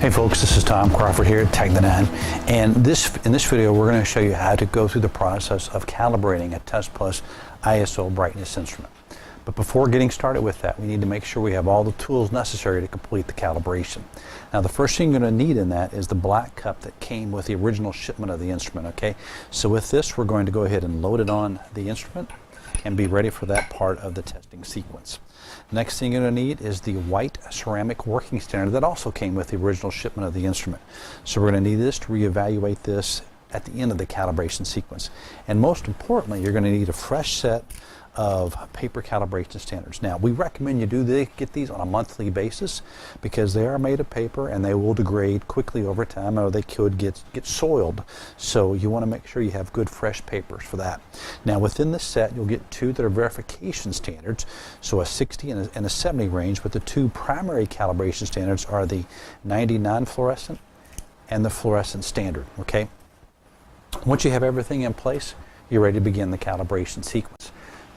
Hey folks, this is Tom Crawford here at Technidyne, and in this video we're going to show you how to go through the process of calibrating a Test Plus ISO brightness instrument. But before getting started with that, we need to make sure we have all the tools necessary to complete the calibration. Now the first thing you're going to need in that is the black cup that came with the original shipment of the instrument, okay? So with this we're going to go ahead and load it on the instrument and be ready for that part of the testing sequence. Next thing you're going to need is the white ceramic working standard that also came with the original shipment of the instrument. So we're going to need this to reevaluate this at the end of the calibration sequence. And most importantly, you're going to need a fresh set of paper calibration standards. Now, we recommend you get these on a monthly basis because they are made of paper and they will degrade quickly over time, or they could get soiled. So you want to make sure you have good fresh papers for that. Now, within this set, you'll get two that are verification standards, so a 60 and a 70 range, but the two primary calibration standards are the 90 non-fluorescent and the fluorescent standard, okay? Once you have everything in place, you're ready to begin the calibration sequence.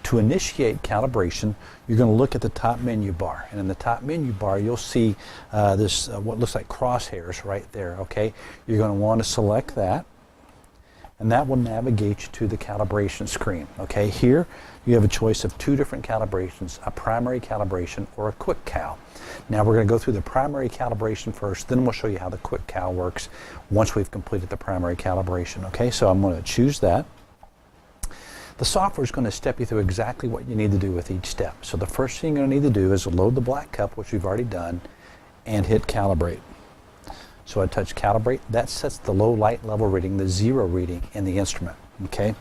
To initiate calibration, you're going to look at the top menu bar, and in the top menu bar you'll see this what looks like crosshairs right there, okay? You're going to want to select that, and that will navigate you to the calibration screen, okay? Here you have a choice of two different calibrations, a primary calibration or a quick cal. Now we're going to go through the primary calibration first, then we'll show you how the quick cal works once we've completed the primary calibration, okay? So I'm going to choose that. The software is going to step you through exactly what you need to do with each step. So the first thing you're going to need to do is load the black cup, which we've already done, and hit calibrate. So I touch calibrate. That sets the low light level reading, the 0 reading in the instrument. Okay.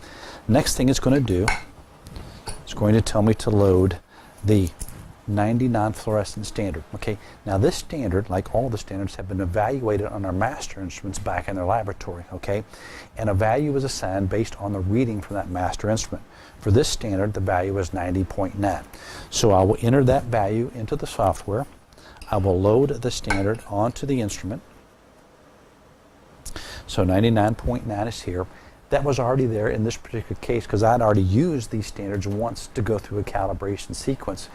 Next thing it's going to do is going to tell me to load the 90 non-fluorescent standard. Okay. Now this standard, like all the standards, have been evaluated on our master instruments back in their laboratory. Okay. And a value is assigned based on the reading from that master instrument. For this standard, the value is 90.9. So I will enter that value into the software. I will load the standard onto the instrument. So 99.9 is here. That was already there in this particular case because I'd already used these standards once to go through a calibration sequence,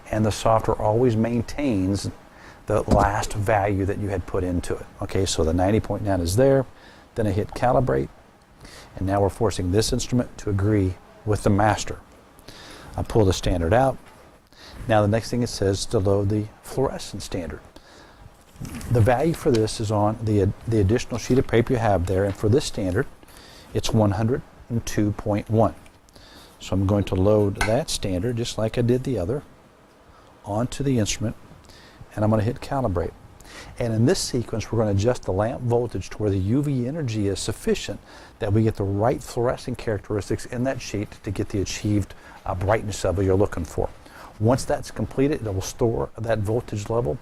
and the software always maintains the last value that you had put into it. Okay, so the 90.9 is there, then I hit calibrate, and now we're forcing this instrument to agree with the master. I pull the standard out. Now the next thing it says to load the fluorescent standard. The value for this is on the additional sheet of paper you have there, and for this standard it's 102.1. So I'm going to load that standard just like I did the other onto the instrument, and I'm going to hit calibrate. And in this sequence we're going to adjust the lamp voltage to where the UV energy is sufficient that we get the right fluorescent characteristics in that sheet to get the achieved brightness level you're looking for. Once that's completed, it will store that voltage level,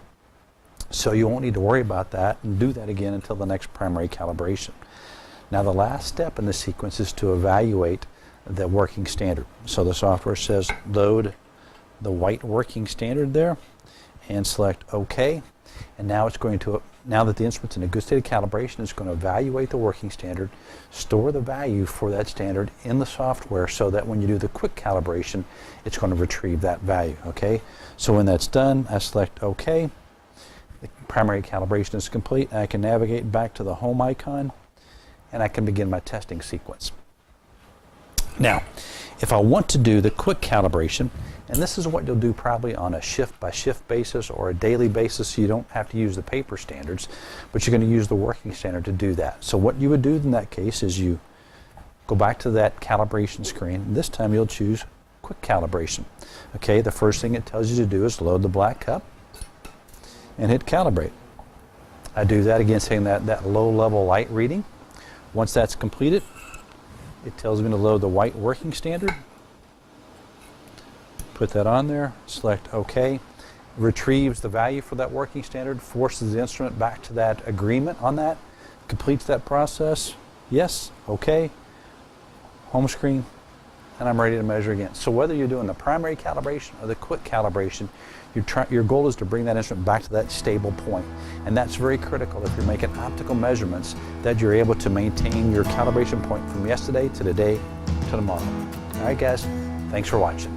so you won't need to worry about that and do that again until the next primary calibration. Now the last step in the sequence is to evaluate the working standard. So the software says load the white working standard there and select OK. And now it's going to, now that the instrument's in a good state of calibration, it's going to evaluate the working standard, store the value for that standard in the software so that when you do the quick calibration, it's going to retrieve that value. Okay. So when that's done, I select OK. The primary calibration is complete. I can navigate back to the home icon, and I can begin my testing sequence. Now, if I want to do the quick calibration, and this is what you'll do probably on a shift-by-shift basis or a daily basis, so you don't have to use the paper standards, but you're going to use the working standard to do that. So what you would do in that case is you go back to that calibration screen, and this time you'll choose quick calibration. Okay, the first thing it tells you to do is load the black cup and hit calibrate. I do that again, saying that low-level light reading. Once that's completed, it tells me to load the white working standard. Put that on there, select OK. Retrieves the value for that working standard, forces the instrument back to that agreement on that, completes that process. Yes, OK. Home screen, and I'm ready to measure again. So whether you're doing the primary calibration or the quick calibration, your goal is to bring that instrument back to that stable point. And that's very critical if you're making optical measurements, that you're able to maintain your calibration point from yesterday to today to tomorrow. All right, guys, thanks for watching.